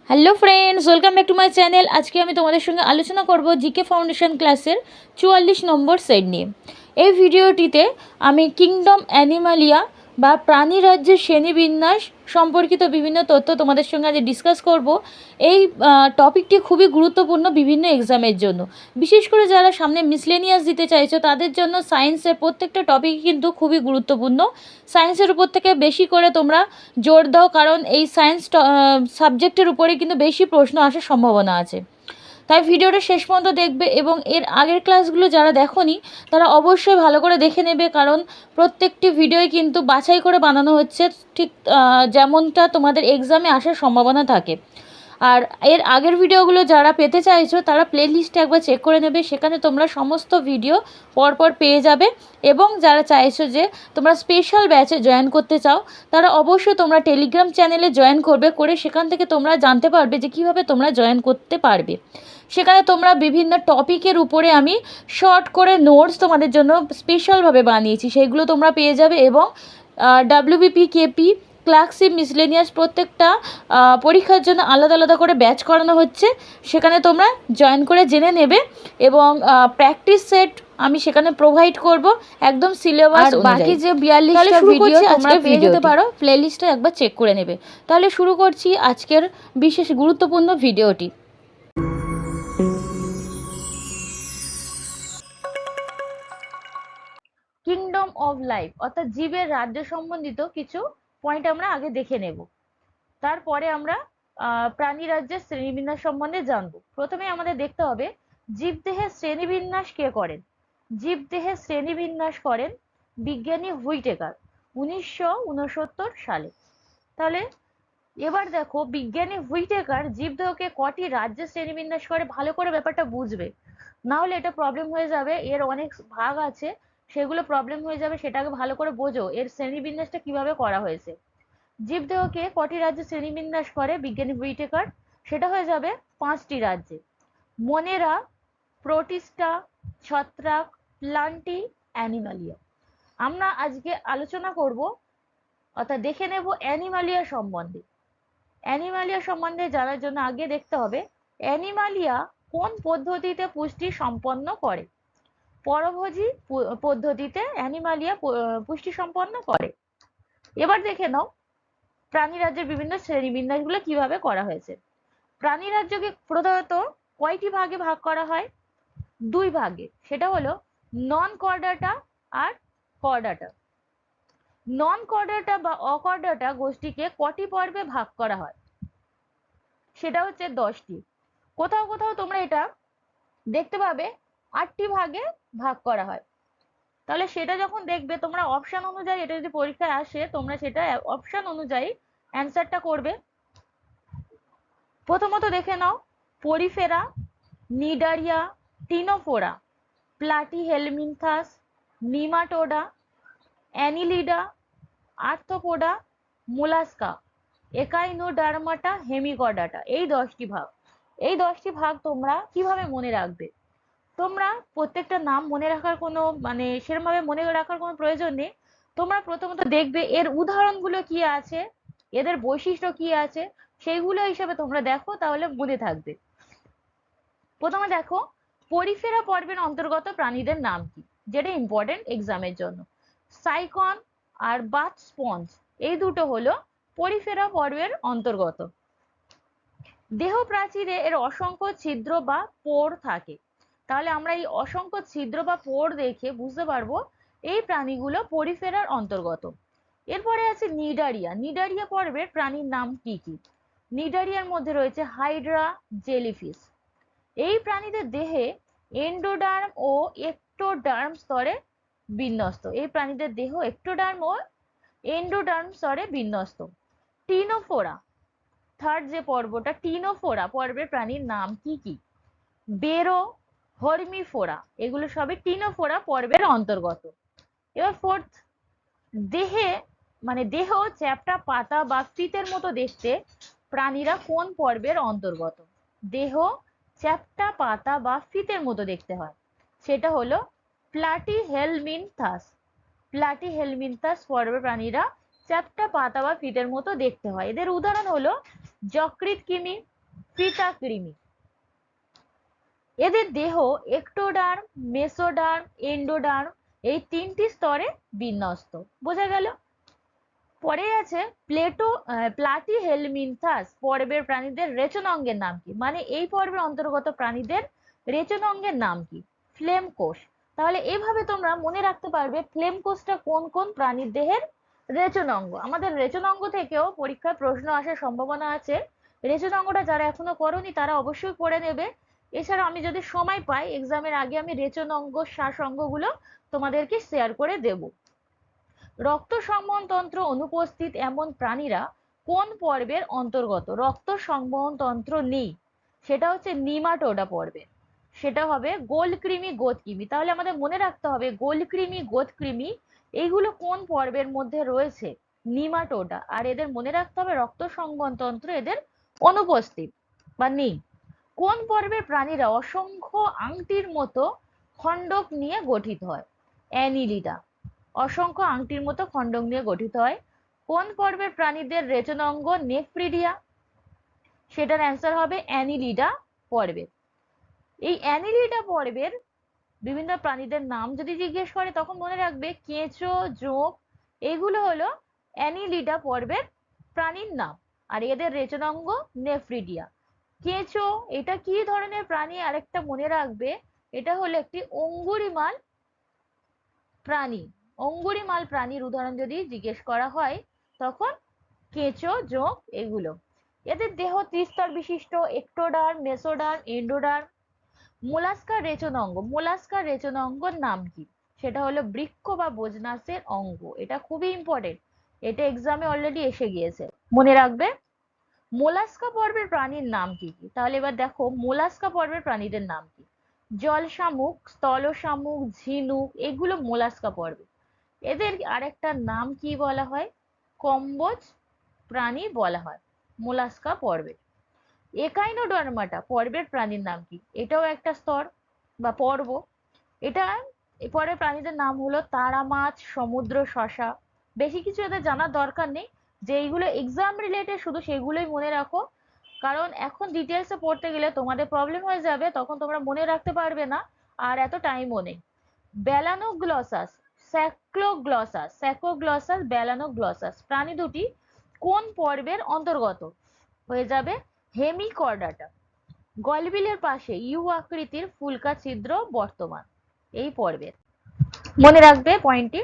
Hello friends, welcome back to my channel. আজকে আমি তোমাদের সঙ্গে আলোচনা করব জিকে ফাউন্ডেশন ক্লাসের 44 নম্বর সেট নিয়ে। এই ভিডিওটিতে আমি কিংডম অ্যানিমালিয়া বা প্রাণী রাজ্যের শ্রেণীবিন্যাস সম্পর্কিত বিভিন্ন তথ্য তোমাদের সঙ্গে আজ ডিসকাস করব। এই টপিকটি খুবই গুরুত্বপূর্ণ বিভিন্ন এক্সামের জন্য, বিশেষ করে যারা সামনে মিসলেনিয়াস দিতে চাইছো তাদের জন্য সায়েন্সের প্রত্যেকটা টপিক কিন্তু খুবই গুরুত্বপূর্ণ। সায়েন্সের উপর থেকে বেশি করে তোমরা জোর দাও, কারণ এই সায়েন্স সাবজেক্টের উপরে কিন্তু বেশি প্রশ্ন আসার সম্ভাবনা আছে। তাই ভিডিওটা শেষ পর্যন্ত দেখবে এবং এর আগের ক্লাসগুলো যারা দেখোনি তারা অবশ্যই ভালো করে দেখে নেবে, কারণ প্রত্যেকটি ভিডিওই কিন্তু বাছাই করে বানানো হচ্ছে, ঠিক যেমনটা তোমাদের এক্সামে আসার সম্ভাবনা থাকে। আর এর আগের ভিডিওগুলো যারা পেতে চাইছো তারা প্লেলিস্টে একবার চেক করে নেবে, সেখানে তোমরা সমস্ত ভিডিও পরপর পেয়ে যাবে। এবং যারা চাইছো যে তোমরা স্পেশাল ব্যাচে জয়েন করতে চাও তারা অবশ্যই তোমরা টেলিগ্রাম চ্যানেলে জয়েন করবে, করে সেখান থেকে তোমরা জানতে পারবে যে কীভাবে তোমরা জয়েন করতে পারবে। সেখানে তোমরা বিভিন্ন টপিকের উপরে আমি শর্ট করে নোটস তোমাদের জন্য স্পেশালভাবে বানিয়েছি, সেইগুলো তোমরা পেয়ে যাবে। এবং ডাব্লিউবিপি, কেপি, ক্লার্কশিপ, মিসলেনিয়াস প্রত্যেকটা পরীক্ষার জন্য আলাদা আলাদা করে ব্যাচ করানো হচ্ছে, সেখানে তোমরা জয়েন করে জেনে নেবে। এবং প্র্যাকটিস সেট আমি সেখানে প্রোভাইড করব একদম সিলেবাস অনুযায়ী। বাকি যে 42টা ভিডিও তোমরা পেয়ে যেতে পারো, প্লেলিস্টটা একবার চেক করে নেবে। তাহলে শুরু করছি আজকের বিশেষ গুরুত্বপূর্ণ ভিডিওটি। কিংডম অফ লাইফ অর্থাৎ জীবের রাজ্য সম্বন্ধিত কিছু পয়েন্ট আমরা আগে দেখে নেব, তারপরে আমরা প্রাণী রাজ্যের শ্রেণীবিন্যাস সম্বন্ধে জানবো। প্রথমে আমাদের দেখতে হবে জীবদেহের শ্রেণীবিন্যাস কে করেন। জীবদেহের শ্রেণীবিন্যাস করেন বিজ্ঞানী হুইটেকার 1969 সালে। তাহলে এবার দেখো, বিজ্ঞানী হুইটেকার জীবদেহকে কটি রাজ্যে শ্রেণীবিন্যাস করে, ভালো করে ব্যাপারটা বুঝবে, না হলে এটা প্রবলেম হয়ে যাবে। এর অনেক ভাগ আছে, সেগুলো প্রবলেম হয়ে যাবে, সেটাকে ভালো করে বোঝো এর শ্রেণীবিন্যাসটা কিভাবে করা হয়েছে। জীবদেহকে কটি রাজ্যে শ্রেণীবিন্যাস করে বিজ্ঞানী হুইটেকার, সেটা হয়ে যাবে 5টি রাজ্যে: মনেরা, প্রোটিস্টা, ছত্রাক, প্লান্টি, অ্যানিমালিয়া। আমরা আজকে আলোচনা করব অর্থাৎ দেখে নেব অ্যানিমালিয়া সম্বন্ধে। অ্যানিমালিয়া সম্বন্ধে জানার জন্য আগে দেখতে হবে অ্যানিমালিয়া কোন পদ্ধতিতে পুষ্টি সম্পন্ন করে। পরভোজী পদ্ধতিতে অ্যানিমালিয়া পুষ্টি সম্পন্ন করে। এবার দেখে নাও প্রাণী রাজ্যের বিভিন্ন শ্রেণীবিন্যাসগুলো কিভাবে করা হয়েছে। প্রাণী রাজ্যকে প্রধানত কয়টি ভাগে ভাগ করা হয়? 2 ভাগে, সেটা হলো নন কর্ডাটা আর কর্ডাটা। নন কর্ডাটা বা অকর্ডাটা গোষ্ঠীকে কটি পর্বে ভাগ করা হয়? সেটা হচ্ছে 10টি। কোথাও কোথাও তোমরা এটা দেখতে পাবে 8টি ভাগে ভাগ করা হয়। তাহলে সেটা যখন দেখবে তোমরা অপশন অনুযায়ী, এটা যদি পরীক্ষায় আসে তোমরা সেটা অপশন অনুযায়ী অ্যান্সারটা করবে। প্রথমত দেখে নাও Porifera, Cnidaria, Ctenophora, Platyhelminthes, Nematoda, Annelida, Arthropoda, Mollusca, Echinodermata, Hemichordata. এই 10টি ভাগ। এই 10টি ভাগ তোমরা কিভাবে মনে রাখবে? তোমরা প্রত্যেকটা নাম মনে রাখার কোনো সেরকমভাবে মনে রাখার কোনো প্রয়োজন নেই। তোমরা প্রথমত দেখবে এর উদাহরণগুলো কি আছে, এদের বৈশিষ্ট্য কি আছে, সেইগুলো হিসাবে তোমরা দেখো, তাহলে মনে থাকবে। প্রথমে দেখো পরিফেরা পর্বের অন্তর্গত প্রাণীদের নাম কি, যেটা ইম্পর্টেন্ট এক্সামের জন্য। সাইকন আর বাথ স্পঞ্জ, এই দুটো হলো পরিফেরা পর্বের অন্তর্গত। দেহ প্রাচীরে এর অসংখ্য ছিদ্র বা পোর থাকে। তাহলে আমরা এই অসংখ্য ছিদ্র বা পোর দেখে বুঝতে পারবো এই প্রাণীগুলো পরিফেরার অন্তর্গত। এরপরে আছে নিডারিয়া। নিডারিয়া পর্বের প্রাণীর নাম কি কি? নিডারিয়ার মধ্যে রয়েছে হাইড্রা, জেলিফিশ। এই প্রাণীদের দেহে এন্ডোডার্ম ও এক্টোডার্ম স্তরে বিন্যস্ত। এই প্রাণীদের দেহ এক্টোডার্ম ও এন্ডোডার্ম স্তরে বিন্যস্ত। টিনোফোরা, থার্ড যে পর্বটা, টিনোফোরা পর্বের প্রাণীর নাম কি কি? বেরো, হর্মিফোরা, এগুলো সবই টিনোফোরা পর্বের অন্তর্গত। এবার ফোর্থ, দেহে দেহ চ্যাপ্টা পাতা বা ফিতের মতো দেখতে প্রাণীরা কোন পর্বের অন্তর্গত? দেহ চ্যাপ্টা পাতা বা ফিতের মতো দেখতে হয়, সেটা হলো প্লাটিহেলমিনথাস। প্লাটিহেলমিনথাস পর্বের প্রাণীরা চ্যাপ্টা পাতা বা ফিতের মতো দেখতে হয়। এদের উদাহরণ হলো যকৃৎ কৃমি, পিতাকৃমি। এদের দেহ এক্টোডার্ম, মেসোডার্ম, এন্ডোডার্ম এই 3টি স্তরে বিন্যস্ত। বোঝা গেল? পরে আছে প্লাটিহেলমিনথাস পর্বের প্রাণীদের রেচন অঙ্গের নাম কি? মানে এই পর্বের অন্তর্গত প্রাণীদের রেচন অঙ্গের নাম কি? ফ্লেম কোষ। তাহলে এইভাবে তোমরা মনে রাখতে পারবে ফ্লেম কোষটা কোন কোন প্রাণীর দেহের রেচন অঙ্গ। আমাদের রেচন অঙ্গ থেকেও পরীক্ষায় প্রশ্ন আসার সম্ভাবনা আছে। রেচন অঙ্গটা যারা এখনো করোনি তারা অবশ্যই পড়ে নেবে। এছাড়া আমি যদি সময় পাই এক্সামের আগে আমি রেচন অঙ্গ, শ্বাস অঙ্গগুলো তোমাদেরকে শেয়ার করে দেব। রক্ত সংবহন তন্ত্র অনুপস্থিত এমন প্রাণীরা কোন পর্বের অন্তর্গত? রক্ত সংবহন তন্ত্র নেই, সেটা হচ্ছে নিমাটোডা পর্বে, সেটা হবে গোলকৃমি, গোদকৃমি। তাহলে আমাদের মনে রাখতে হবে গোলকৃমি, গোদকৃমি এইগুলো কোন পর্বের মধ্যে রয়েছে? নিমাটোডা। আর এদের মনে রাখতে হবে রক্ত সংবহন তন্ত্র এদের অনুপস্থিত বা নেই। কোন পর্বের প্রাণীরা অসংখ্য আংটির মতো খণ্ডক নিয়ে গঠিত হয়? অ্যানিলিডা। অসংখ্য আংটির মতো খণ্ডক নিয়ে গঠিত হয়। কোন পর্বের প্রাণীদের রেচন অঙ্গ নেফ্রিডিয়া? সেটার অ্যান্সার হবে অ্যানিলিডা পর্বের। এই অ্যানিলিডা পর্বের বিভিন্ন প্রাণীদের নাম যদি জিজ্ঞেস করে তখন মনে রাখবে কেঁচো, জোঁক এগুলো হলো অ্যানিলিডা পর্বের প্রাণীর নাম। আর এদের রেচন অঙ্গ নেফ্রিডিয়া। কেঁচো এটা কি ধরনের প্রাণী আরেকটা মনে রাখবে, এটা হলো একটি অঙ্গুরিমাল প্রাণী। অঙ্গুরিমাল প্রাণীর উদাহরণ যদি জিজ্ঞেস করা হয় তখন কেঁচো, জোঁক এগুলো। এদের দেহ ত্রিস্তর বিশিষ্ট, এক্টোডার্ম, মেসোডার্ম, এন্ডোডার্ম। মোলাস্কার রেচন অঙ্গ, মোলাস্কার রেচন অঙ্গর নাম কি? সেটা হলো বৃক্ক বা বোজনাসের অঙ্গ। এটা খুবই ইম্পর্টেন্ট, এটা এক্সামে অলরেডি এসে গিয়েছে, মনে রাখবে। মোলাস্কা পর্বের প্রাণীর নাম কি কি? তাহলে এবার দেখো মোলাস্কা পর্বের প্রাণীদের নাম কি? জল শামুক, স্থল শামুক, ঝিনুক এগুলো মোলাস্কা পর্বে। এদের আরেকটা নাম কি বলা হয়? কম্বোজ প্রাণী বলা হয় মোলাস্কা পর্বে। একাইনোডার্মাটা পর্বের প্রাণীর নাম কি? এটাও একটা স্তর বা পর্ব। এটা পরের প্রাণীদের নাম হলো তারা মাছ, সমুদ্র শসা। বেশি কিছু এদের জানার দরকার নেই, যেইগুলো এক্সাম রিলেটেড শুধু সেগুলোই মনে রাখো, কারণ এখন ডিটেলসে পড়তে গেলে তোমাদের প্রবলেম হয়ে যাবে, তখন তোমরা মনে রাখতে পারবে না, আর এত টাইমও নেই। ব্যালানোগ্লসাস, স্যাক্লোগ্লসাস, স্যাকোগ্লসাস, ব্যালানোগ্লসাস প্রাণী দুটি কোন পর্বের অন্তর্গত? হয়ে যাবে হেমিকর্ডাটা। গলবিলের পাশে ইউ আকৃতির ফুলকা ছিদ্র বর্তমান এই পর্বের। মনে রাখবে পয়েন্টটি।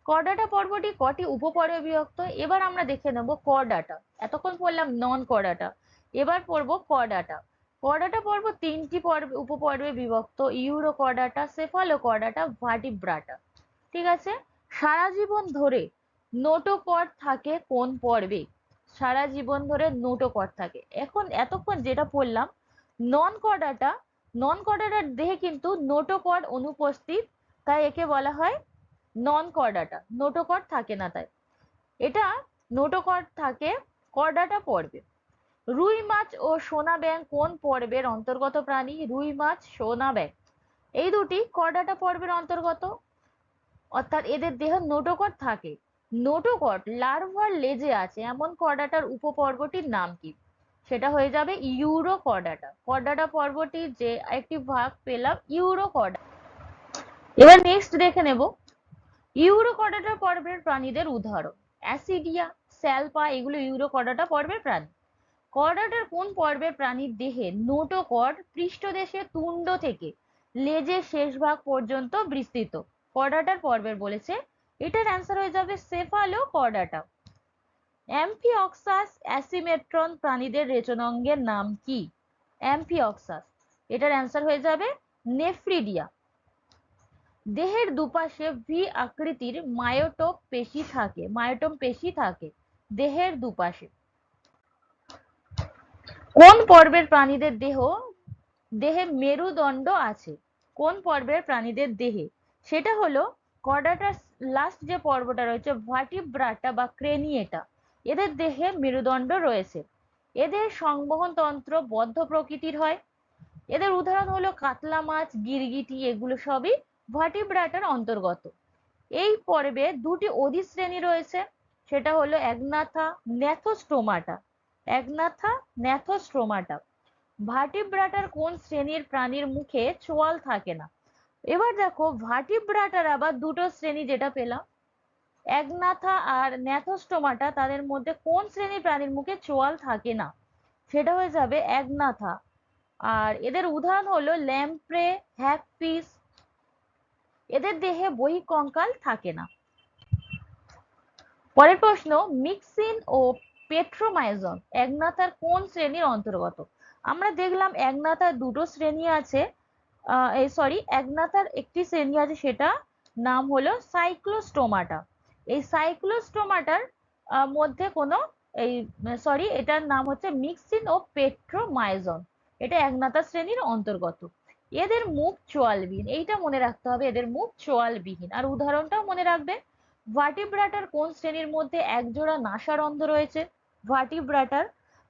কর্ডাটা পর্বটি কটি উপপর্বে বিভক্ত? এবার আমরা দেখে নেব কর্ডাটা। এতক্ষণ পড়লাম নন কর্ডাটা, এবার পড়ব কর্ডাটা। কর্ডাটা পর্ব 3টি উপপর্বে বিভক্ত: euro chordata, cephalo chordata, Vertebrata. ঠিক আছে। সারা জীবন ধরে নোটোকর্ড থাকে কোন পর্বে? সারা জীবন ধরে নোটোকর্ড থাকে। এতক্ষণ যেটা পড়লাম নন কর্ডাটা, নন কর্ডাটার দেহে কিন্তু নোটোকর্ড অনুপস্থিত, তাই একে বলা হয় নন কর্ডাটা। নোটোকর্ড থাকে না তাই। এটা নোটোকর্ড থাকে কর্ডাটা পর্বে। রুই মাছ ও সোনা ব্যাঙ কোন পর্বের অন্তর্গত প্রাণী? রুই মাছ, সোনা ব্যাঙ এই দুটি কর্ডাটা পর্বের অন্তর্গত, অর্থাৎ এদের দেহ নোটোকর্ড থাকে। নোটোকর্ড লার্ভার লেজে আছে এমন কর্ডাটার উপপর্বটির নাম কি? সেটা হয়ে যাবে ইউরো কর্ডাটা। কর্ডাটা পর্বটির যে একটি ভাগ পেলাম ইউরো কর্ডা। এবার নেক্সট দেখে নেব ইউরো কর্ডাটা পর্বের প্রাণীদের উদাহরণ। অ্যাসিডিয়া, স্যালপা এগুলো ইউরো কর্ডাটা পর্বের প্রাণী। কর্ডাটার কোন পর্বের প্রাণীর দেহে নোটোকর্ড পৃষ্ঠদেশে তুণ্ড থেকে লেজের শেষ ভাগ পর্যন্ত বিস্তৃত? কর্ডাটার পর্বের বলেছে, এটার অ্যান্সার হয়ে যাবে সেফালো কর্ডাটা। অ্যাম্ফিঅক্সাস অ্যাসিমেট্রন প্রাণীদের রেচন অঙ্গের নাম কি? অ্যাম্ফিঅক্সাস, এটার অ্যান্সার হয়ে যাবে নেফ্রিডিয়া। দেহের দুপাশে ভি আকৃতির মায়োটোম পেশি থাকে, মায়োটোম পেশি থাকে দেহের দুপাশে। কোন পর্বের প্রাণীদের দেহে মেরুদণ্ড আছে? কোন পর্বের প্রাণীদের দেহে? সেটা হলো কর্ডাটার লাস্ট যে পর্বটা রয়েছে ভার্টিব্রাটা বা ক্রেনিয়েটা, এদের দেহে মেরুদণ্ড রয়েছে। এদের সংবহন তন্ত্র বদ্ধ প্রকৃতির হয়। এদের উদাহরণ হলো কাতলা মাছ, গিরগিটি এগুলো সবই ভার্টিব্রাটার অন্তর্গত। এই পর্বে দুটি অধিশ্রেণী রয়েছে, সেটা হলো অ্যাগনাথা, ন্যাথোস্টোমাটা। Agnatha, Gnathostomata. ভার্টিব্রাটার কোন শ্রেণীর প্রাণীর মুখে চোয়াল থাকে না? এবার দেখো ভার্টিব্রাটার আবার দুটো শ্রেণী যেটা পেলাম, অ্যাগনাথা আর ন্যাথোস্টোমাটা, তাদের মধ্যে কোন শ্রেণীর প্রাণীর মুখে চোয়াল থাকে না? সেটা হয়ে যাবে অ্যাগনাথা। আর এদের উদাহরণ হলো ল্যাম্প্রে, হ্যাগফিশ। এদের দেহে বহিঃকঙ্কাল থাকে না। পরের প্রশ্ন, মিক্সিন ও পেট্রোমাইজন অ্যাগনাথার কোন শ্রেণীর অন্তর্গত? আমরা দেখলাম অ্যাগনাথার দুটো শ্রেণী আছে, অ্যাগনাথার একটি শ্রেণী আছে, সেটা নাম হলো সাইক্লোস্টোমাটা। এই সাইক্লোস্টোমাটার মধ্যে কোনো এই এটার নাম হচ্ছে মিক্সিন ও পেট্রোমাইজন। এটা অ্যাগনাথার শ্রেণীর অন্তর্গত। এদের মুখ চোয়ালবিহীন, এইটা মনে রাখতে হবে, এদের মুখ চোয়ালবিহীন। আর উদাহরণটাও মনে রাখবে। ভার্টিব্রাটার কোন শ্রেণীর মধ্যে একজোড়া নাসারন্ধ্র রয়েছে? ভার্টিব্রাটার,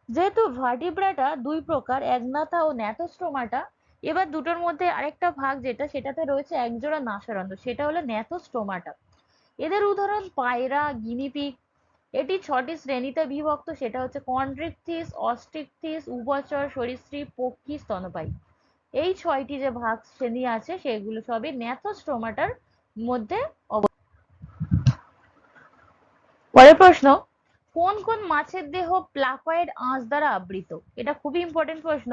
যেহেতু ভার্টিব্রাটা দুই প্রকার, অ্যাগনাথা ও ন্যাথোস্টোমাটা, এবার দুটোর মধ্যে আরেকটা ভাগ যেটা, সেটাতে রয়েছে একজোড়া নাসারন্ধ্র, সেটা হলো ন্যাথোস্টোমাটা। এদের উদাহরণ পায়রা, গিনিপিগ। এটি 6টি শ্রেণীতে বিভক্ত, সেটা হচ্ছে কন্ড্রিকথিস, অস্ট্রিকথিস, উভচর, সরীসৃপ, পক্ষী, স্তন্যপায়ী। এই 6টি যে ভাগ শ্রেণী আছে সেগুলো সবই ন্যাথোস্টোমাটার মধ্যে। পরের প্রশ্ন, কোন কোন মাছের দেহ প্লাকয়েড আঁশ দ্বারা আবৃত? এটা খুবই ইম্পর্টেন্ট প্রশ্ন।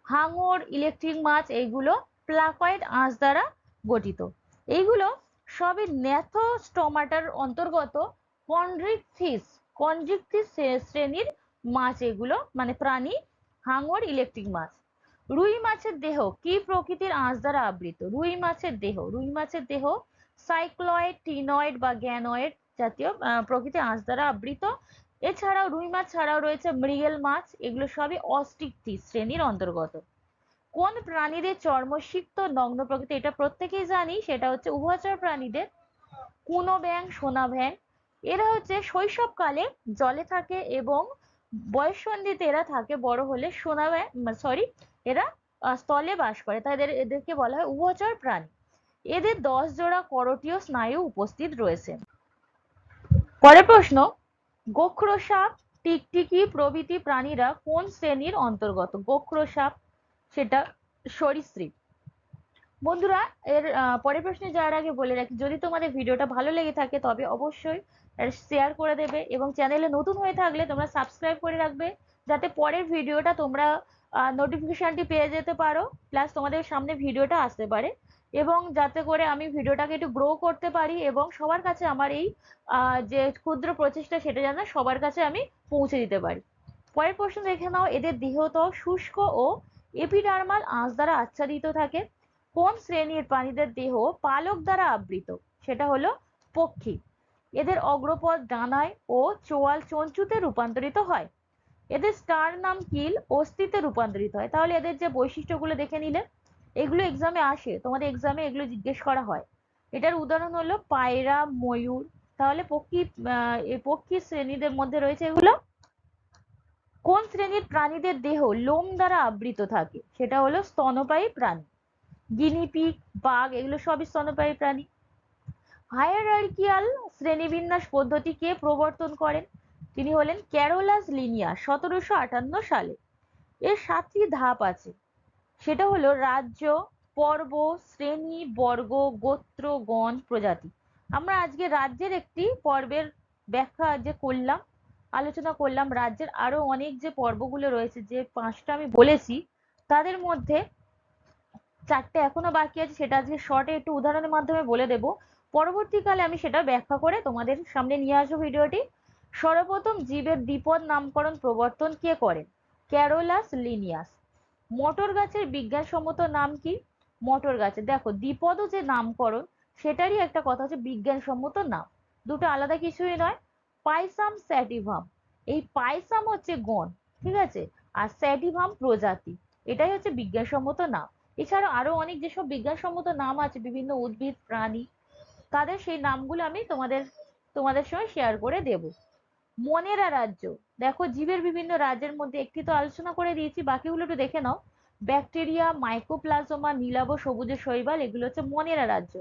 হাঙর, ইলেকট্রিক মাছ, এইগুলো প্লাকয়েড আঁশ দ্বারা গঠিত। এইগুলো সবই ন্যাথোস্টোমাটার অন্তর্গত কন্ড্রিকথিস কন্ড্রিকথিস শ্রেণীর মাছ, এগুলো মানে প্রাণী, হাঙর, ইলেকট্রিক মাছ। রুই মাছের দেহ কি প্রকৃতির আঁশ দ্বারা আবৃত? রুই মাছের দেহ সাইক্লয়েড, টিনয়েড বা গ্যানয়েড জাতীয় প্রকৃতির আঁশ দ্বারা আবৃত। এছাড়াও রুই মাছ ছাড়াও রয়েছে মৃগেল মাছ, এগুলো সবই অস্টিকথিস শ্রেণীর অন্তর্গত। কোন প্রাণীদের চর্মসিক্ত নগ্ন প্রকৃতি? এটা প্রত্যেকেই জানি, সেটা হচ্ছে উভচর প্রাণীদের। কুনো ব্যাং, সোনা ব্যাং। এরা হচ্ছে শৈশবকালে জলে থাকে এবং বয়ঃসন্ধিতে এরা থাকে, বড় হলে সোনা ব্যাং এরা স্থলে বাস করে, তাই এদেরকে বলা হয় উভচর প্রাণী। এদের 10 জোড়া করটীয় স্নায়ু উপস্থিত রয়েছে। পরের প্রশ্ন, গোখরো সাপ, টিকটিকি প্রভৃতি প্রাণীরা কোন শ্রেণীর অন্তর্গত? গোখরো সাপ সেটা সরীসৃপ। বন্ধুরা, এর পরের প্রশ্নে যাওয়ার আগে বলে রাখি, যদি তোমাদের ভিডিওটা ভালো লেগে থাকে তবে অবশ্যই শেয়ার করে দেবে, এবং চ্যানেলে নতুন হয়ে থাকলে তোমরা সাবস্ক্রাইব করে রাখবে, যাতে পরের ভিডিওটা তোমরা নোটিফিকেশনটি পেয়ে যেতে পারো, প্লাস তোমাদের সামনে ভিডিওটা আসতে পারে, এবং যাতে করে আমি ভিডিওটাকে একটু গ্রো করতে পারি এবং সবার কাছে আমার এই যে ক্ষুদ্র প্রচেষ্টা সেটা যেন সবার কাছে আমি পৌঁছে দিতে পারি। পরের প্রশ্ন দেখে নাও, এদের দেহত্বক শুষ্ক ও এপিডার্মাল আঁশ দ্বারা আচ্ছাদিত থাকে। কোন শ্রেণীর প্রাণীদের দেহ পালক দ্বারা আবৃত? সেটা হলো পক্ষী। এদের অগ্রপদ ডানায় ও চোয়াল চঞ্চুতে রূপান্তরিত হয়। এদের স্টারনাম কিল অস্থিতে রূপান্তরিত হয়। তাহলে এদের যে বৈশিষ্ট্যগুলো দেখে নিলে, এগুলো এক্সামে আসে, তোমাদের এক্সামে এগুলো জিজ্ঞেস করা হয়। এটার উদাহরণ হলো পায়রা, ময়ূর। তাহলে পক্ষী শ্রেণীদের মধ্যে রয়েছে এগুলো। কোন শ্রেণীর প্রাণীদের দেহ লোম দ্বারা আবৃত থাকে? সেটা হলো স্তন্যপায়ী প্রাণী। গিনিপিগ, বাঘ, এগুলো সবই স্তন্যপায়ী প্রাণী। হায়ারার্কিয়াল শ্রেণীবিন্যাস পদ্ধতি কে প্রবর্তন করেন? তিনি হলেন ক্যারোলাস লিনিয়াস 1758 সালে। এর 7টি ধাপ আছে, সেটা হলো রাজ্য, পর্ব, শ্রেণী, বর্গ, গোত্র, গণ, প্রজাতি। আমরা আজকে রাজ্যের একটি পর্বের ব্যাখ্যা যে করলাম, আলোচনা করলাম। রাজ্যের আরো অনেক যে পর্বগুলো রয়েছে, যে 5টা আমি বলেছি, তাদের মধ্যে 4টে এখনো বাকি আছে, সেটা আজকে শর্টে একটু উদাহরণের মাধ্যমে বলে দেব। পরবর্তীকালে আমি সেটা ব্যাখ্যা করে তোমাদের সামনে নিয়ে আসবো ভিডিওটি। সর্বপ্রথম জীবের দ্বিপদ নামকরণ প্রবর্তন কে করেন? Carolus Linnaeus. মটর গাছের বিজ্ঞানসম্মত নাম কি? মটর গাছের, দেখো দ্বিপদ যে নামকরণ, সেটারই একটা কথা হচ্ছে বিজ্ঞানসম্মত নাম, দুটো আলাদা কিছুই নয়। পাইসাম স্যাটিভাম, এই পাইসাম হচ্ছে গণ, ঠিক আছে, আর স্যাটিভাম প্রজাতি, এটাই হচ্ছে বিজ্ঞানসম্মত নাম। এছাড়াও আরো অনেক যেসব বিজ্ঞানসম্মত নাম আছে বিভিন্ন উদ্ভিদ, প্রাণী, তাদের সেই নামগুলো আমি তোমাদের সঙ্গে শেয়ার করে দেব। মনেরা রাজ্য, দেখো জীবের বিভিন্ন রাজ্যের মধ্যে একটি তো আলোচনা করে দিয়েছি, বাকিগুলো একটু দেখে নাও। ব্যাকটেরিয়া, মাইকোপ্লাজমা, নীলাভ, সবুজের শৈবাল, এগুলো হচ্ছে মনেরা রাজ্য।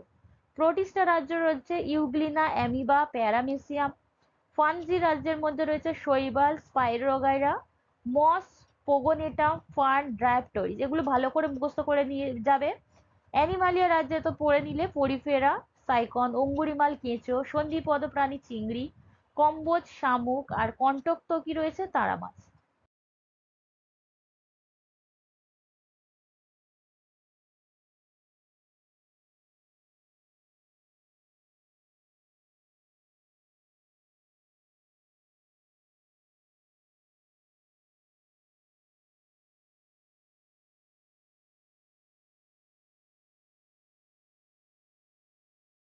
প্রোটিস্টা রাজ্য রয়েছে ইউগ্লিনা, অ্যামিবা, প্যারামেসিয়াম। ফানজি রাজ্যের মধ্যে রয়েছে শৈবাল, স্পাইরোগাইরা, মস, পোগোনেটা, ফার্ন, ড্রায়োপটরিস, এগুলো ভালো করে মুখস্থ করে নিয়ে যাবে। অ্যানিমালিয়া রাজ্যে তো পড়ে নিলে পরিফেরা, সাইকন, অঙ্গুরিমাল কেঁচো, সন্ধিপদ প্রাণী চিংড়ি, কম্বোজ শামুক, আর কন্টক তো কি রয়েছে তারা মাছ।